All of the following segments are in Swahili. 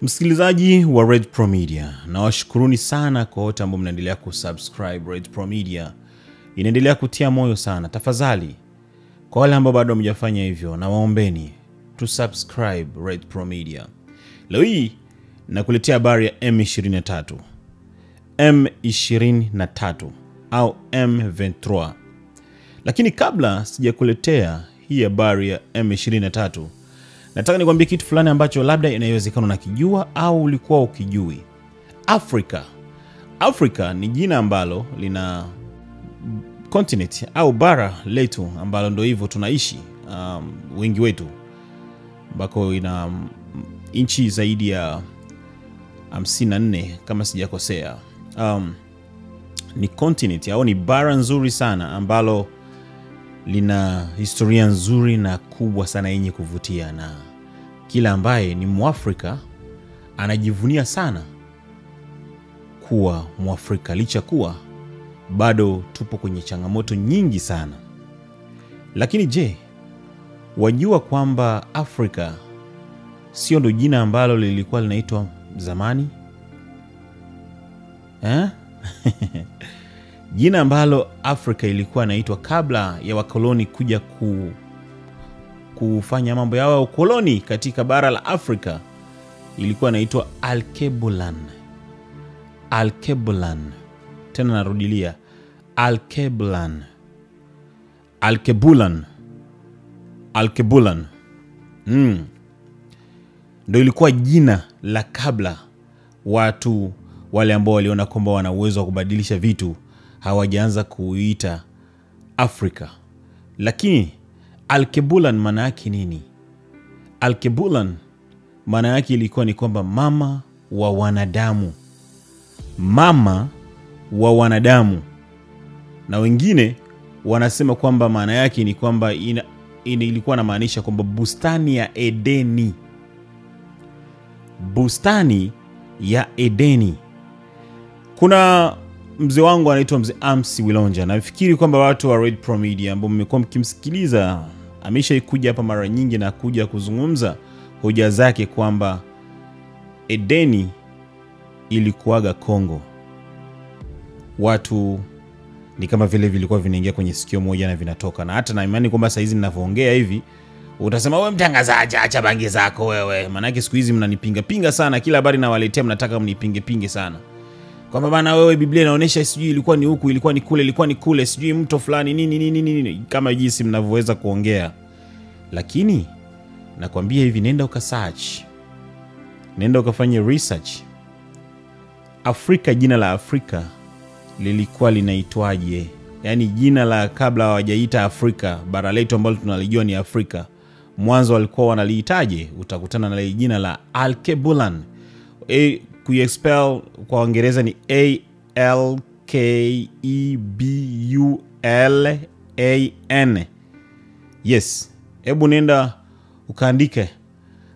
Msikilizaji wa Red Pro Media, na washukuruni sana kwa wote ambao mnaendelea kusubscribe Red Pro Media. Inaendelea kutia moyo sana. Tafadhali, kwa wale ambao bado hamjafanya hivyo, na waombeni to subscribe Red Pro Media. Leo hii nakuletea habari ya M23. M23 au M23. Lakini kabla sijakuletea hii habari ya M23, nataka nikwambie kitu fulani ambacho labda inawezekana unakijua au ulikuwa ukijui. Afrika ni jina ambalo lina continent au bara letu ambalo ndio hivyo tunaishi wengi wetu, ambako ina inchi zaidi ya 54 kama sijakosea. Ni continent au ni bara nzuri sana ambalo lina historia nzuri na kubwa sana yenye kuvutia, na kila ambaye ni Mwafrika anajivunia sana kuwa Mwafrika, licha kuwa bado tupo kwenye changamoto nyingi sana. Lakini je, wajua kwamba Afrika sio ndo jina ambalo lilikuwa linaitwa zamani? Jina ambalo Afrika ilikuwa inaitwa kabla ya wakoloni kuja kufanya mambo yao ya ukoloni katika bara la Afrika ilikuwa inaitwa Alkebulan. Alkebulan. Tena narudilia, Alkebulan. Alkebulan. Alkebulan. Ndio ilikuwa jina la kabla watu wale ambao waliona kwamba wana uwezo wa kubadilisha vitu hawajaanza kuita Afrika. Lakini Alkebulan maana yake nini? Alkebulan maana yake ilikuwa ni kwamba mama wa wanadamu. Mama wa wanadamu. Na wengine wanasema kwamba maana yake ni kwamba ilikuwa inamaanisha kwamba bustani ya Edeni. Bustani ya Edeni. Kuna mzee wangu anaitwa mzee Amsi Wilonja. Nafikiri kwamba watu wa Red Pro Media ambao mmekuwa mkimsikiliza ameshaikuja hapa mara nyingi na kuja kuzungumza hoja zake kwamba Edeni ilikuwaga Kongo. Watu ni kama vile vilikuwa vinaingia kwenye sikio moja na vinatoka. Na hata na imani kwamba saa hizi ninavyoongea hivi utasema wewe mtangazaji, acha bangi zako wewe. Maana yake siku hizi mnanipinga sana, kila habari nawaletea mnataka mnipinge sana. Kwamba bana wewe Biblia inaonyesha sijui ilikuwa ni huku, ilikuwa ni kule, sijui mto fulani nini kama jinsi mnavyoweza kuongea. Lakini nakwambia hivi, nenda ukasearch. Nenda ukafanye research. Afrika, jina la Afrika lilikuwa linaitwaje? Yaani jina la kabla hawajaita Afrika, bara letu ambalo tunalijua ni Afrika, mwanzo walikuwa wanaliitaje? Utakutana na jina la Alkebulan. Kuispell kwa Kiingereza ni Alkebulan. Yes. Hebu nenda ukaandike,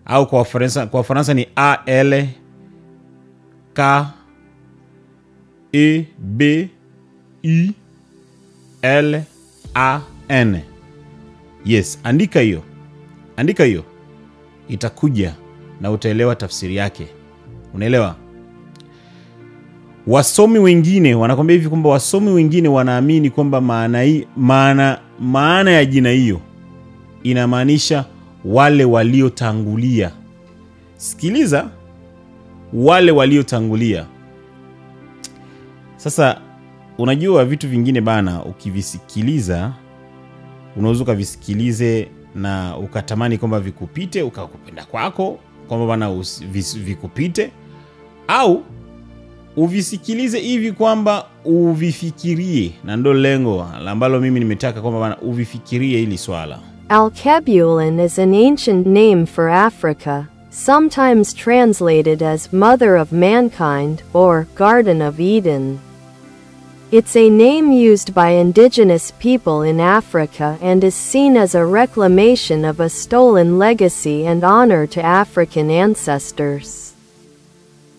au kwa Faransa ni Alkebulan. Yes, andika hiyo. Itakuja na utaelewa tafsiri yake. Unaelewa? Wasomi wengine wanakwambia hivi kwamba wasomi wengine wanaamini kwamba maana ya jina hiyo inamaanisha wale waliotangulia. Sikiliza, wale waliotangulia. Sasa unajua vitu vingine bana, ukivisikiliza unaweza ukavisikilize na ukatamani kwamba vikupite, ukakupenda kwako kwamba bana vikupite, au uvisikilize hivi kwamba uvifikirie, na ndo lengo ambalo mimi nimetaka kwamba bana uvifikirie hili swala. Alkebulan is an ancient name for Africa, sometimes translated as Mother of Mankind or Garden of Eden. It's a name used by indigenous people in Africa and is seen as a reclamation of a stolen legacy and honor to African ancestors.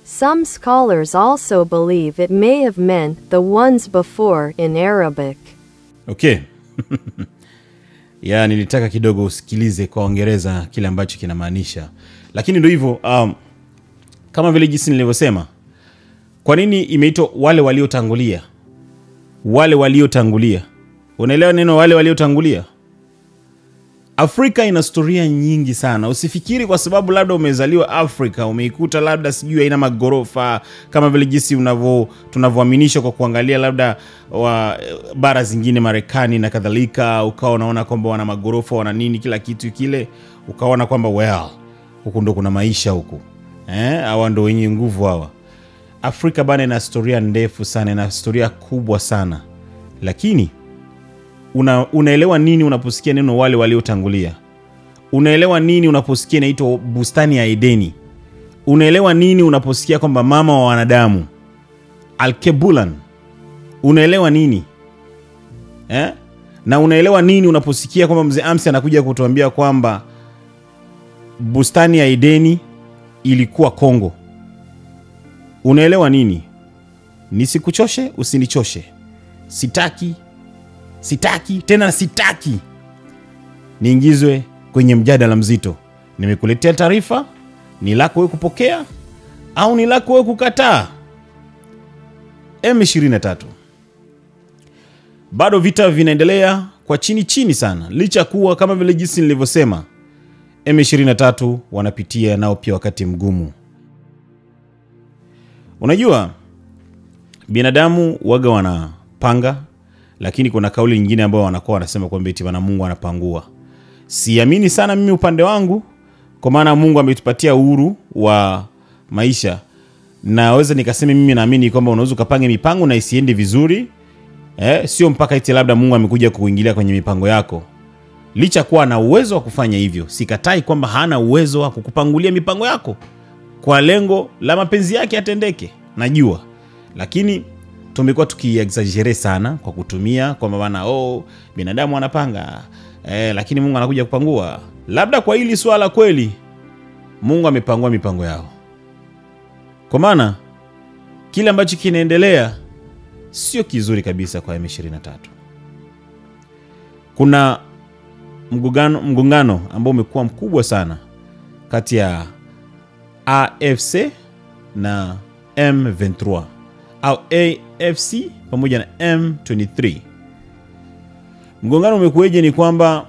Some scholars also believe it may have meant the ones before in Arabic. Okay. Nilitaka kidogo usikilize kwa Kiingereza kile ambacho kinamaanisha. Lakini ndio hivyo, kama vile jinsi nilivyosema, kwa nini imeitwa wale waliotangulia? Wale waliotangulia. Unaelewa neno wale waliotangulia? Afrika ina historia nyingi sana. Usifikiri kwa sababu labda umezaliwa Afrika, umeikuta labda sijui haina magorofa kama vile jinsi tunavyoaminisha kwa kuangalia labda bara zingine Marekani na kadhalika, ukawa unaona kwamba wana magorofa, wana nini, kila kitu kile, ukaona kwamba huku ndo kuna maisha huku. Hawa ndo wenye nguvu hawa. Afrika bana ina historia ndefu sana, ina historia kubwa sana. Lakini unaelewa nini unaposikia neno wale waliotangulia? Unaelewa nini unaposikia inaitwa bustani ya Edeni? Unaelewa nini unaposikia kwamba mama wa wanadamu, Al-Kebulan? Unaelewa nini? Na unaelewa nini unaposikia kwamba mzee Amsi anakuja kutuambia kwamba bustani ya Edeni ilikuwa Kongo? Unaelewa nini? Nisikuchoshe, usinichoshe. Sitaki niingizwe kwenye mjadala mzito. Nimekuletea taarifa, ni lako wewe kupokea au ni lako wewe kukataa. M23. Bado vita vinaendelea kwa chini sana, licha kuwa kama vile jinsi nilivyosema, M23 wanapitia nao pia wakati mgumu. Unajua binadamu waga wanapanga, lakini kuna kauli nyingine ambayo wanakuwa wanasema kwamba eti bana Mungu anapangua. Siamini sana mimi upande wangu, kwa maana Mungu ametupatia uhuru wa maisha. Naweza nikasema mimi naamini kwamba unaweza kupange mipango na isiende vizuri. Sio mpaka eti labda Mungu amekuja kuingilia kwenye mipango yako. Licha kuwa na uwezo wa kufanya hivyo, sikatai kwamba hana uwezo wa kukupangulia mipango yako kwa lengo la mapenzi yake atendeke. Najua. Lakini tumekuwa tukiexaggerate sana kwa kutumia kwamba bana binadamu anapanga, lakini Mungu anakuja kupangua. Labda kwa hili swala kweli Mungu amepangua mipango yao. Kwa maana kile ambacho kinaendelea sio kizuri kabisa kwa M23. Kuna mgongano ambao umekuwa mkubwa sana kati ya AFC na M23 au AFC pamoja na M23. Mgongano umekueje? Ni kwamba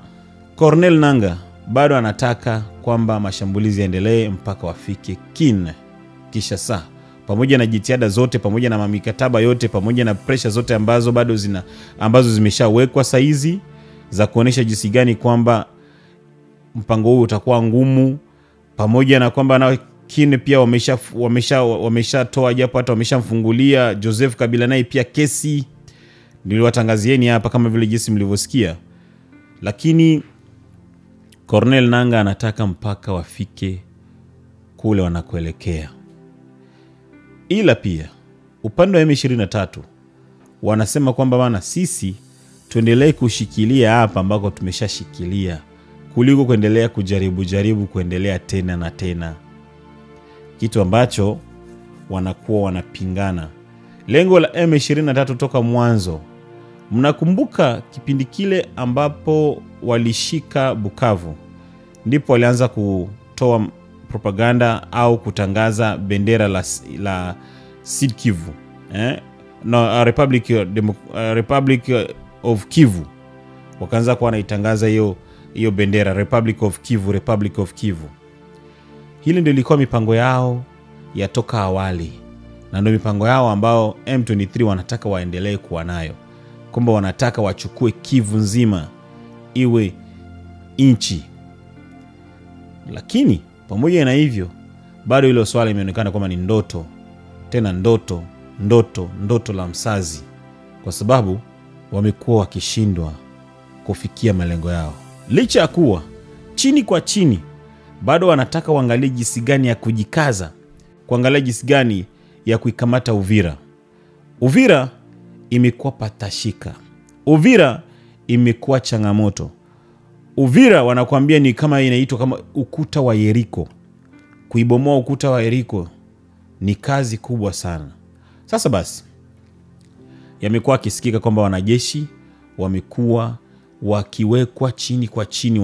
Corneille Nangaa bado anataka kwamba mashambulizi yaendelee mpaka wafike Kinshasa, pamoja na jitihada zote, pamoja na mikataba yote, pamoja na pressure zote ambazo zimeshawekwa saizi za kuonesha jinsi gani kwamba mpango huu utakuwa ngumu, pamoja na kwamba na Kine pia wameshatoa japo hata wameshamfungulia Joseph Kabila naye pia kesi. Niliwatangazieni hapa kama vile jinsi mlivyosikia. Lakini Corneille Nangaa anataka mpaka wafike kule wanakoelekea. Ila pia upande wa M23 wanasema kwamba bana sisi tuendelee kushikilia hapa ambako tumeshashikilia kuliko kuendelea kujaribu kuendelea tena na tena. Kitu ambacho wanakuwa wanapingana. Lengo la M23 toka mwanzo, mnakumbuka kipindi kile ambapo walishika Bukavu, ndipo walianza kutoa propaganda au kutangaza bendera la Sud Kivu, Republic of Kivu. Wakaanza kuwa wanaitangaza hiyo bendera Republic of Kivu. Hili ndio ilikuwa mipango yao ya toka awali, na ndio mipango yao ambao M23 wanataka waendelee kuwa nayo, kwamba wanataka wachukue Kivu nzima iwe inchi. Lakini pamoja na hivyo bado hilo swala imeonekana kwamba ni ndoto, tena ndoto la msazi, kwa sababu wamekuwa wakishindwa kufikia malengo yao. Licha ya kuwa chini kwa chini bado wanataka waangalie jinsi gani ya kujikaza, kuangalia jinsi gani ya kuikamata Uvira. Uvira imekuwa patashika. Uvira imekuwa changamoto. Uvira wanakuambia ni kama inaitwa kama ukuta wa Yeriko. Kuibomoa ukuta wa Yeriko ni kazi kubwa sana. Sasa basi, yamekuwa kisikika kwamba wanajeshi wamekuwa wakiwekwa chini kwa chini,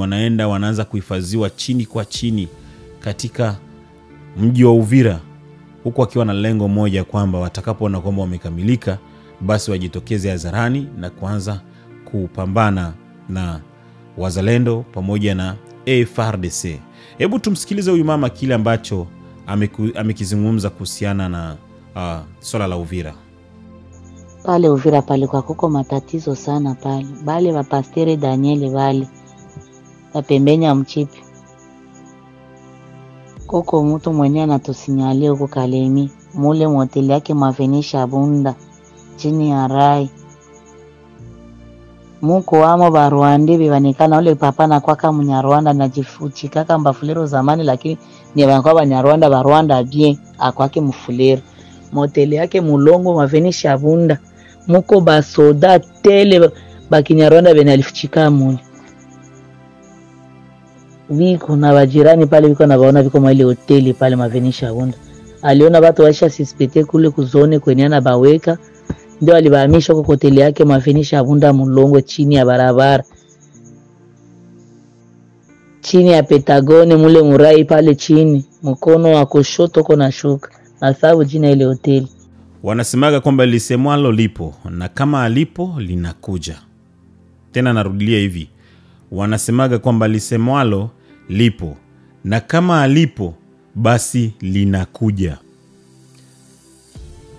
wanaanza kuhifadhiwa chini kwa chini katika mji wa Uvira, huku akiwa na lengo moja kwamba watakapoona kwamba wamekamilika, basi wajitokeze hadharani na kuanza kupambana na wazalendo pamoja na FARDC. Hebu tumsikilize huyu mama kile ambacho amekizungumza kuhusiana na swala la Uvira. Pale Uvira pale kwa kuko matatizo sana pale. Bale wa Pastere Daniel bale wapembenya mchipi. Kuko mtu mwenye anatusinyalia huko Kalemi, mule moteli yake Mavenisha Bunda chini ya Rai. Muko amo ba Rwanda bibanikana ule papa na kwaka Munyarwanda na jifuchika kamba Fulero zamani, lakini ni bakwa Banyarwanda ba Rwanda bien akwake Mufulero. Moteli yake Mulongo Mavenisha Bunda. Muko ba soda tele ba Kinyarwanda benalifuchika mule. Viko na wajirani pale viko na baona viko mwa ile hoteli pale Mavenisha Bunda. Aliona watu waisha sispete kule kuzone kwenye na baweka. Ndio alibahamisha kwa hoteli yake Mavenisha Bunda Mulongo chini ya barabara. Chini ya Petagone mule Murai pale chini. Mkono wa kushoto kuna shuka. Na sababu jina ile hoteli. Wanasemaga kwamba lisemwalo lipo na kama alipo linakuja. Tena narudilia hivi. Wanasemaga kwamba lisemwalo lipo na kama alipo basi linakuja.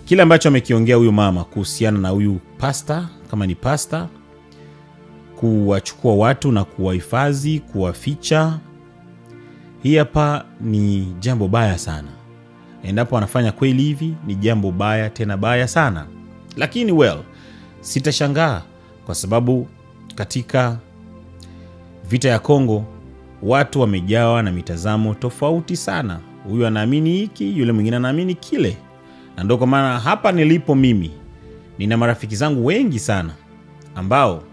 Kile ambacho amekiongea huyu mama kuhusiana na huyu pasta, kama ni pasta, kuwachukua watu na kuwahifadhi, kuwaficha, hii hapa ni jambo baya sana. Endapo anafanya kweli hivi ni jambo baya, tena baya sana. Lakini sitashangaa kwa sababu katika vita ya Kongo watu wamejawa na mitazamo tofauti sana. Huyu anaamini hiki, yule mwingine anaamini kile. Na ndio kwa maana hapa nilipo mimi nina marafiki zangu wengi sana ambao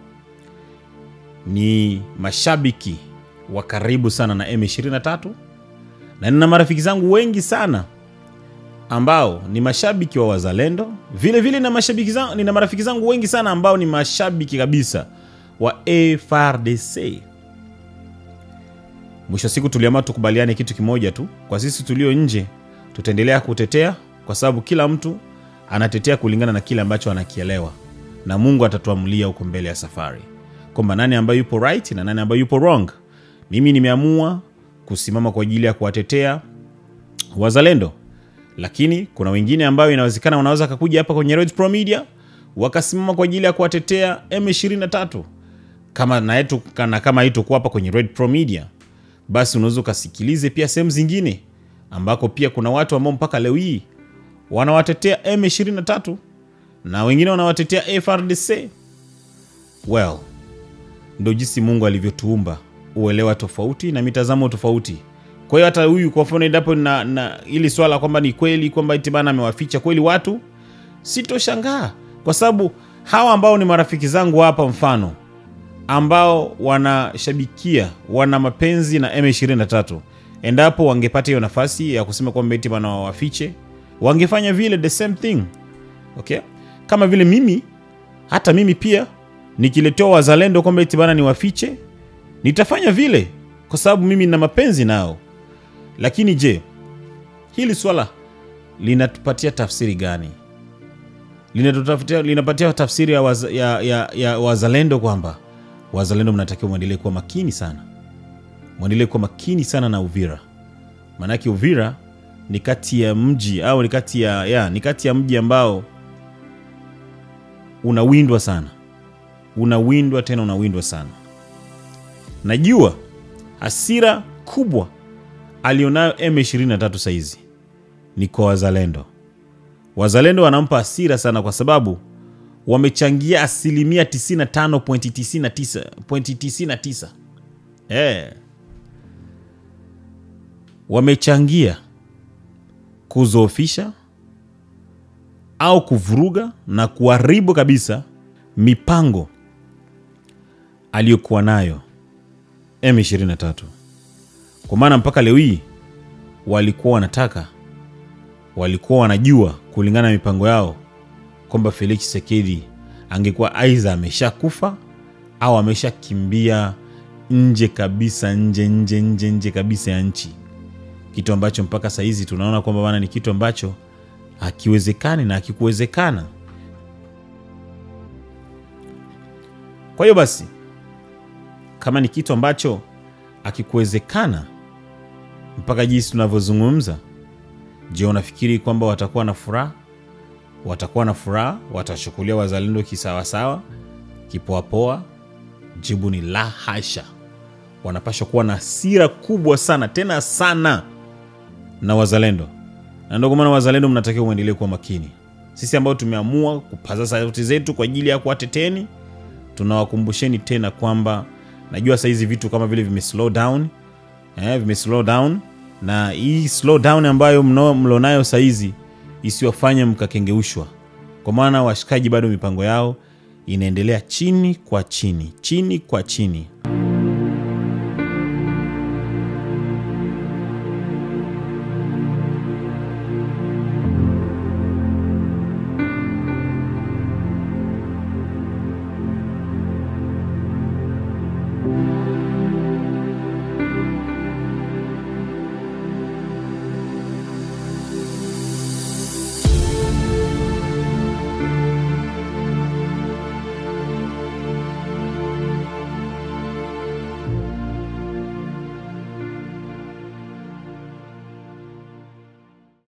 ni mashabiki wa karibu sana na M23, na nina marafiki zangu wengi sana ambao ni mashabiki wa wazalendo. Vile vile nina marafiki zangu wengi sana ambao ni mashabiki kabisa wa FARDC. Mwisho siku tuliamua tukubaliane kitu kimoja tu. Kwa sisi tulio nje tutaendelea kutetea, kwa sababu kila mtu anatetea kulingana na kile ambacho anakielewa, na Mungu atatuamulia huko mbele ya safari kwamba nani ambaye yupo right na nani ambaye yupo wrong. Mimi nimeamua kusimama kwa ajili ya kuwatetea wazalendo, lakini kuna wengine ambao inawezekana wanaweza kukuja hapa kwenye Red Pro Media wakasimama kwa ajili ya kuwatetea M23. Kama hito kwa hapa kwenye Red Pro Media, basi unaweza kusikilize pia sehemu zingine ambako pia kuna watu ambao mpaka leo hii wanawatetea M23 na wengine wanawatetea FARDC. Ndio jinsi Mungu alivyotuumba, uelewa tofauti na mitazamo tofauti. Kwa hiyo hata huyu kwa mfano endapo na ili swala kwamba ni kweli kwamba itibana amewaficha kweli watu, sitoshangaa kwa sababu hawa ambao ni marafiki zangu hapa mfano ambao wanashabikia, wana mapenzi na M23, endapo wangepata hiyo nafasi ya kusema kwamba itibana wafiche, wangefanya vile the same thing. Okay? Kama vile mimi, hata mimi pia nikiletewa wazalendo kwamba itibana ni wafiche, nitafanya vile kwa sababu mimi nina mapenzi nao. Lakini je, hili swala linatupatia tafsiri gani? Linapatia tafsiri ya wazalendo kwamba wazalendo mnatakiwa muendelee kuwa makini sana. Muendelee kuwa makini sana na Uvira. Maana Uvira ni kati ya mji au ni kati ya mji ambao unawindwa sana. Unawindwa tena unawindwa sana. Najua hasira kubwa alionayo M23 saizi ni kwa wazalendo. Wazalendo wanampa hasira sana kwa sababu wamechangia 95.99%. Wamechangia kuzoofisha au kuvuruga na kuharibu kabisa mipango aliyokuwa nayo M23. Kwa maana mpaka leo hii walikuwa wanajua kulingana na mipango yao kwamba Felix Tshisekedi angekuwa aidha ameshakufa au ameshakimbia nje kabisa, nje kabisa ya nchi. kitu ambacho mpaka saizi tunaona kwamba bana ni kitu ambacho hakiwezekani na hakikuwezekana. Kwa hiyo basi, kama ni kitu ambacho hakikuwezekana mpaka jinsi tunavyozungumza, je, unafikiri kwamba watakuwa na furaha? Watakuwa na furaha? Watachukulia wazalendo kisawasawa, kipoapoa? Jibu ni la hasha. Wanapaswa kuwa na hasira kubwa sana, tena sana, na wazalendo. Na ndio maana wazalendo mnatakiwa muendelee kuwa makini. Sisi ambao tumeamua kupaza sauti zetu kwa ajili ya kuwateteni, tunawakumbusheni tena kwamba najua saizi vitu kama vile vime slow down, na hii slow down ambayo mlonayo saizi isiwafanye mkakengeushwa, kwa maana washikaji bado mipango yao inaendelea chini kwa chini.